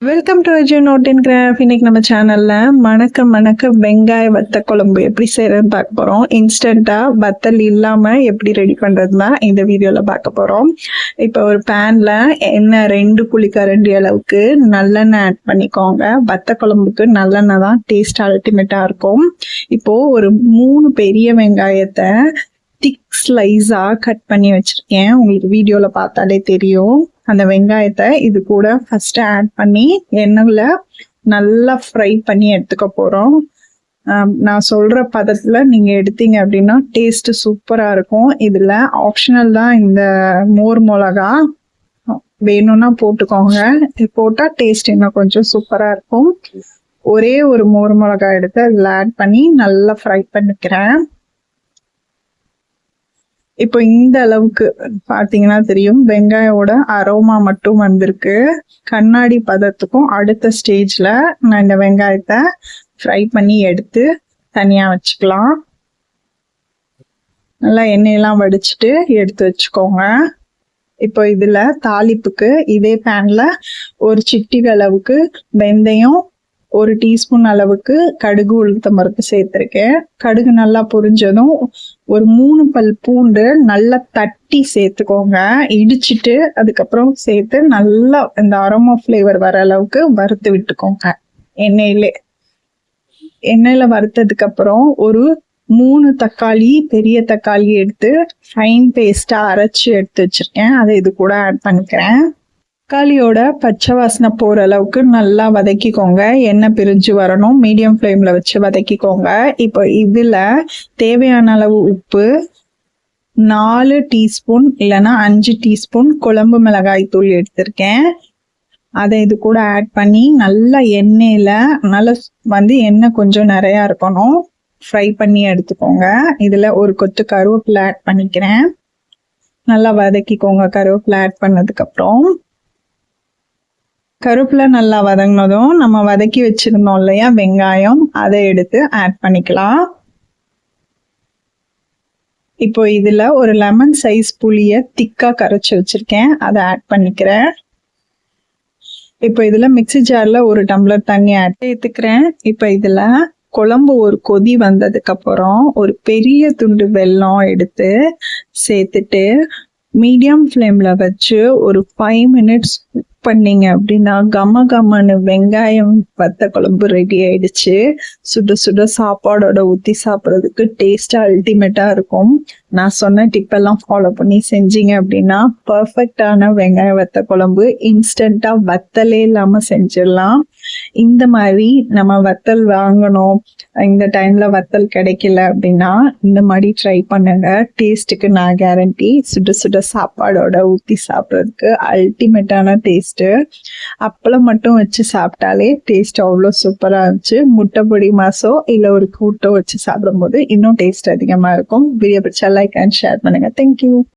Welcome to Arjun note and craft. இன்னைக்கு நம்ம சேனல்ல மணக்க வெங்காய வத்த குழம்பு எப்படி செய்யறதுன்னு பார்க்க போறோம். இன்ஸ்டன்டா வத்தல் இல்லாம எப்படி ரெடி பண்றதுன்னா இந்த வீடியோல பார்க்க போறோம். இப்போ ஒரு பேன்ல எண்ணெய் 2 குழிக்கரண்டி அளவுக்கு நல்லெண்ணெய் ஆட் பண்ணிக்கோங்க. வத்த குழம்புக்கு நல்லெண்ணெய் தான் டேஸ்ட் அல்டிமேட்டா இருக்கும். இப்போ ஒரு 3 பெரிய வெங்காயத்தை திக் ஸ்லைஸா கட் பண்ணி வச்சிருக்கேன். உங்களுக்கு வீடியோல பார்த்தாலே தெரியும். அந்த வெங்காயத்தை இது கூட ஃபர்ஸ்ட் ஆட் பண்ணி எண்ணெயில நல்லா ஃப்ரை பண்ணி எடுத்துக்க போறோம். நான் சொல்ற பதத்துல நீங்க எடுத்தீங்க அப்படின்னா டேஸ்ட் சூப்பரா இருக்கும். இதுல ஆப்ஷனல் தான் இந்த மோர் மிளகா, வேணும்னா போட்டுக்கோங்க. இது போட்டா டேஸ்ட் இன்னும் கொஞ்சம் சூப்பரா இருக்கும். ஒரே ஒரு மோர் மிளகா எடுத்து அதுல ஆட் பண்ணி நல்லா ஃப்ரை பண்ணிக்கிறேன். இப்போ இந்த அளவுக்கு பாத்தீங்கன்னா தெரியும், வெங்காயோட அரோமா மட்டும் வந்திருக்கு. கண்ணாடி பதத்துக்கும் அடுத்த ஸ்டேஜ்ல நான் இந்த வெங்காயத்தை ஃப்ரை பண்ணி எடுத்து தனியா வச்சுக்கலாம். நல்லா எண்ணெயெல்லாம் வடிச்சிட்டு எடுத்து வச்சுக்கோங்க. இப்போ இதுல தாளிப்புக்கு இதே பேன்ல ஒரு சிட்டிகை அளவுக்கு வெந்தயம், 1 டீஸ்பூன் அளவுக்கு கடுகு உளுத்தம் பருப்பு சேர்த்திருக்கேன். கடுகு நல்லா பொரிஞ்சதும் ஒரு 3 பல் பூண்டு நல்லா தட்டி சேர்த்துக்கோங்க. இடிச்சிட்டு அதுக்கப்புறம் சேர்த்து நல்லா இந்த அரோமா ஃபிளேவர் வர அளவுக்கு வறுத்து விட்டுக்கோங்க. எண்ணெயில வறுத்ததுக்கு அப்புறம் ஒரு 3 தக்காளி, பெரிய தக்காளி எடுத்து ஃபைன் பேஸ்டா அரைச்சு எடுத்து வச்சிருக்கேன். அதை இது கூட ஆட் பண்ணிக்கிறேன். தக்காளியோட பச்சை வாசனை போற அளவுக்கு நல்லா வதக்கிக்கோங்க. எண்ணெய் பிரிஞ்சு வரணும். மீடியம் ஃப்ளேம்ல வச்சு வதக்கிக்கோங்க. இப்போ இதுல தேவையான அளவு உப்பு, 4 டீஸ்பூன் இல்லைன்னா 5 டீஸ்பூன் குழம்பு மிளகாய் தூள் எடுத்திருக்கேன். அதை இது கூட ஆட் பண்ணி நல்லா எண்ணெயில நல்லா எண்ணெய் கொஞ்சம் நிறைய இருக்கணும், ஃப்ரை பண்ணி எடுத்துக்கோங்க. இதுல ஒரு கொத்து கருவேப்பிலை ஆட் பண்ணிக்கிறேன். நல்லா வதக்கிக்கோங்க. கருவேப்பிலை ஆட் பண்ணதுக்கு அப்புறம் கருவேப்பிலை நல்லா வதங்கினதும் நம்ம வதக்கி வச்சிருந்தோம் இல்லையா வெங்காயம், அதை எடுத்து ஆட் பண்ணிக்கலாம். இப்போ இதுல ஒரு லெமன் சைஸ் புளிய திக்கா கரைச்சி வச்சிருக்கேன், அதை ஆட் பண்ணிக்கிறேன். இப்போ இதுல மிக்ஸி ஜார்ல 1 டம்ளர் தண்ணி ஆட் சேர்த்துக்கிறேன். இப்போ இதுல குழம்பு ஒரு கொதி வந்ததுக்கு அப்புறம் ஒரு பெரிய துண்டு வெல்லம் எடுத்து சேர்த்துட்டு மீடியம் ஃப்ளேம்ல வச்சு ஒரு 5 மினிட்ஸ் குக் பண்ணீங்க அப்படின்னா கமன்னு வெங்காயம் வத்த குழம்பு ரெடி ஆயிடுச்சு. சுட சுட சாப்பாடோட ஊத்தி சாப்பிட்றதுக்கு டேஸ்டா அல்டிமேட்டா இருக்கும். நான் சொன்ன டிப்பெல்லாம் ஃபாலோ பண்ணி செஞ்சீங்க அப்படின்னா பர்ஃபெக்டான வெங்காய வத்த குழம்பு இன்ஸ்டன்டா வத்தலே இல்லாம செஞ்சிடலாம். இந்த மாதிரி நம்ம வத்தல் வாங்கணும், இந்த டைம்ல வத்தல் கிடைக்கல அப்படின்னா இந்த மாதிரி ட்ரை பண்ணுங்க. டேஸ்ட்டுக்கு நான் கேரண்டி. சுட சுட சாப்பாடோட ஊத்தி சாப்பிட்றதுக்கு அல்டிமேட்டான டேஸ்ட். அப்பளம் மட்டும் வச்சு சாப்பிட்டாலே டேஸ்ட் அவ்வளோ சூப்பரா இருந்துச்சு. முட்டை பொடி மாசோ இல்ல ஒரு கூட்டோ வச்சு சாப்பிடும் போது இன்னும் டேஸ்ட் அதிகமா இருக்கும். வீடியோ பிடிச்சா லைக் அண்ட் ஷேர் பண்ணுங்க. தேங்க்யூ.